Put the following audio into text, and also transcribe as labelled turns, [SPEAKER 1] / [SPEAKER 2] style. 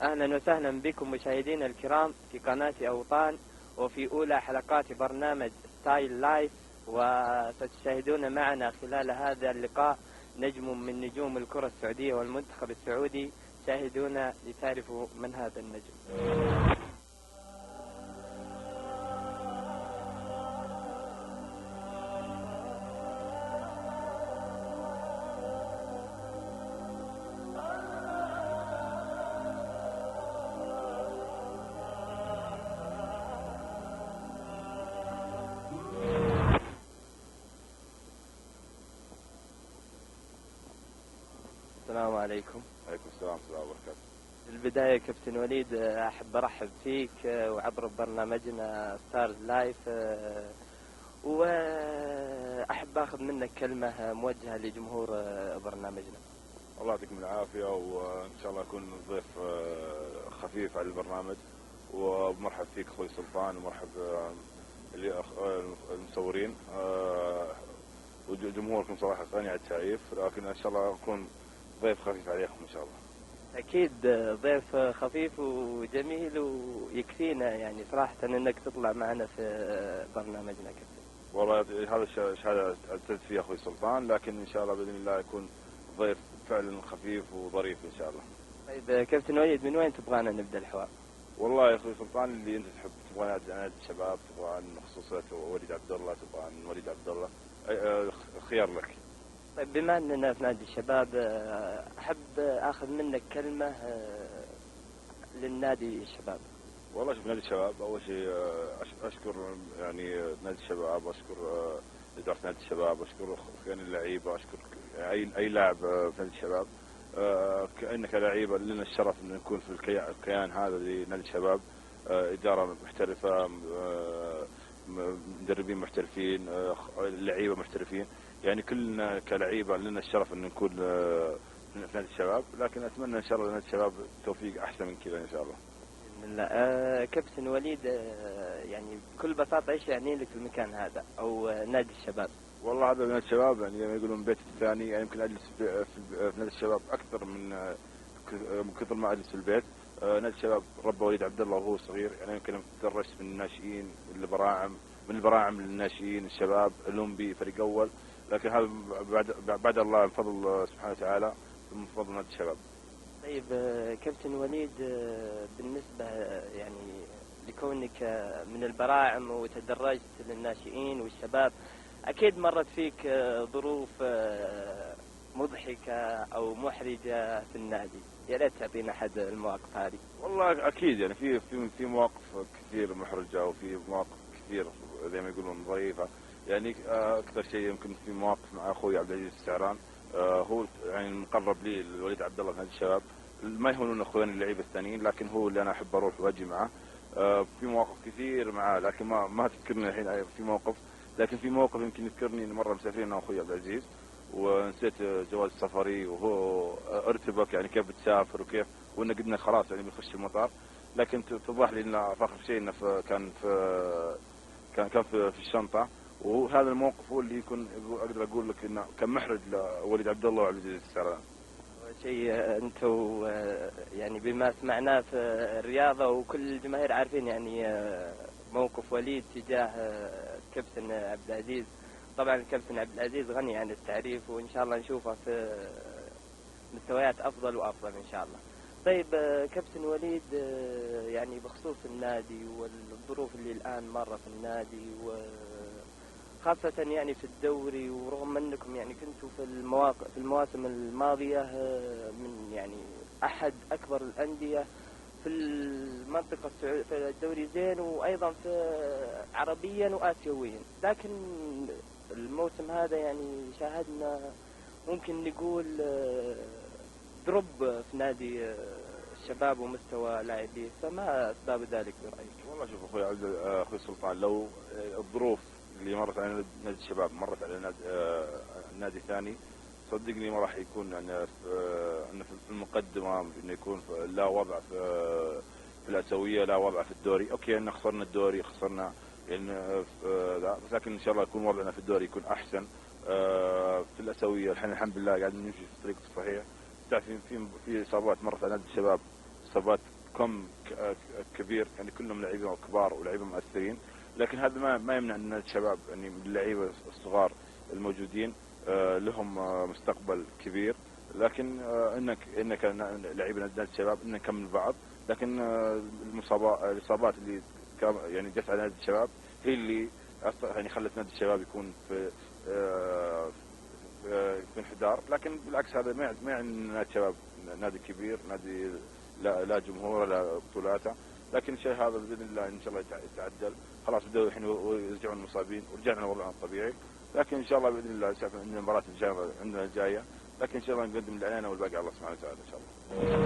[SPEAKER 1] أهلا وسهلا بكم مشاهدينا الكرام في قناة أوطان وفي أولى حلقات برنامج ستايل لايف، وستشاهدون معنا خلال هذا اللقاء نجم من نجوم الكرة السعودية والمنتخب السعودي. شاهدونا لتعرفوا من هذا النجم. السلام عليكم.
[SPEAKER 2] عليكم السلام ورحمة الله وبركاته.
[SPEAKER 1] في البداية كابتن وليد، أحب أرحب فيك وعبر برنامجنا ستارز لايف، وأحب أخذ منك كلمة موجهة لجمهور برنامجنا.
[SPEAKER 2] الله يعطيكم العافية، وإن شاء الله أكون ضيف خفيف على البرنامج، ومرحب فيك أخوي سلطان، ومرحب المصورين وجمهوركم. صراحة غني عن التعريف، لكن إن شاء الله أكون ضيف خفيف عليكم إن شاء الله.
[SPEAKER 1] أكيد ضيف خفيف وجميل ويكفينا يعني صراحة أنك تطلع معنا في برنامجنا كابتن.
[SPEAKER 2] والله هذا شهادة اعتز فيها أخوي سلطان، لكن إن شاء الله بإذن الله يكون ضيف فعلا خفيف وظريف إن شاء الله.
[SPEAKER 1] طيب كابتن وليد، من وين تبغانا نبدأ الحوار؟
[SPEAKER 2] والله يا أخوي سلطان، اللي أنت تحب، تبغى عن الشباب، تبغى عن خصوصية وليد عبد الله، تبغى عن وليد عبد الله، خيار لك.
[SPEAKER 1] طيب بما أننا في نادي الشباب، أحب أخذ منك كلمة للنادي الشباب.
[SPEAKER 2] والله شوف، نادي الشباب أول شيء أشكر يعني نادي الشباب، أشكر إدارة نادي الشباب، أشكر يعني اللعيبة، أشكر أي لاعب في نادي الشباب. كأنك لعيبة لنا الشرف أن نكون في الكيان هذا لنادي الشباب. إدارة محترفة، مدربين محترفين، لعيبة محترفين، يعني كلنا كلعيبة لنا الشرف أن نكون في نادي الشباب. لكن أتمنى إن شاء الله نادي الشباب توفيق أحسن من كذا إن شاء الله.
[SPEAKER 1] بسم الله. كابتن وليد، يعني بكل بساطة إيش يعني لك المكان هذا أو نادي الشباب؟
[SPEAKER 2] والله هذا نادي الشباب يعني يقولون بيت الثاني، يعني يمكن أجلس في نادي الشباب أكثر من كثر ما أجلس في البيت. نادي الشباب ربى وليد عبد الله وهو صغير، يعني يمكن تدرجت من الناشئين، من البراعم للناشئين، الشباب، الأولمبي، فريق أول. لكن هذا بعد الله، من فضل سبحانه وتعالى، من فضل نادي الشباب.
[SPEAKER 1] طيب كابتن وليد، بالنسبة يعني لكونك من البراعم وتدرجت للناشئين والشباب، أكيد مرت فيك ظروف مضحكة أو محرجة في النادي، يا ريت تعطينا أحد المواقف هذه.
[SPEAKER 2] والله أكيد يعني في مواقف كثير محرجة، وفي مواقف كثير زي ما يقولون ظريفة. يعني أكثر شيء يمكن في مواقف مع أخوي عبد العزيز السعران، هو يعني المقرب لي الوليد عبد الله في نادي الشباب. ما يهونون أخوين اللعيبة الثانيين، لكن هو اللي أنا أحب أروح وأجي معه. في مواقف كثير معاه، لكن ما تذكرني الحين في موقف. لكن في موقف يمكن يذكرني إن مرة مسافرين أنا وأخوي عبد العزيز، ونسيت جواز سفري، وهو ارتبك يعني كيف بتسافر وكيف، وإنه قدنا خلاص يعني بنخش المطار. لكن اتضح لي إنه في آخر شيء إنه كان في الشنطة. وهذا الموقف هو اللي يكون أقدر أقول لك إنه كان محرج لوليد عبد الله وعبد العزيز السعران.
[SPEAKER 1] شيء أنتم يعني بما سمعناه في الرياضة وكل الجماهير عارفين يعني موقف وليد تجاه الكابتن عبد العزيز. طبعا الكابتن عبد العزيز غني عن التعريف، وإن شاء الله نشوفه في مستويات أفضل وأفضل إن شاء الله. طيب كابتن وليد، يعني بخصوص النادي والظروف اللي الآن مرة في النادي، وخاصة يعني في الدوري، ورغم أنكم يعني كنتوا في المواسم الماضية من يعني أحد أكبر الأندية في المنطقة في الدوري زين، وأيضا في عربيا وآسيويا، لكن الموسم هذا يعني شاهدنا ممكن نقول دروب في نادي الشباب ومستوى لاعبيه، فما أسباب ذلك برأيك؟
[SPEAKER 2] والله شوف أخوي سلطان، لو الظروف اللي مرت على نادي الشباب مرت على نادي ثاني، صدقني ما راح يكون يعني في المقدمة، إنه يكون لا وضع في الآسيوية، لا وضع في الدوري. أوكي إن خسرنا الدوري، خسرنا يعني لكن إن شاء الله يكون وضعنا في الدوري يكون أحسن. في الآسيوية الحين الحمد لله قاعدين نمشي في الطريق الصحيح. تعرف في إصابات مرت على نادي الشباب اصابات كم كبير، يعني كلهم لعيبه كبار ولاعيبه مؤثرين، لكن هذا ما يمنع ان الشباب يعني من اللعيبه الصغار الموجودين لهم مستقبل كبير. لكن انك لعيبه نادي الشباب ان نكمل بعض، لكن الاصابات اللي يعني جت على نادي الشباب هي اللي يعني خلت نادي الشباب يكون في انحدار. لكن بالعكس هذا ما يعني نادي الشباب نادي كبير، نادي لا جمهور لا بطولاته، لكن الشيء هذا باذن الله ان شاء الله يتعدل. خلاص بدأوا الحين يرجعون المصابين ورجعنا لوضعنا الطبيعي، لكن ان شاء الله باذن الله شايف ان المباراه عندنا الجايه، لكن ان شاء الله نقدم اللي علينا والباقي على الله سبحانه وتعالى ان شاء الله.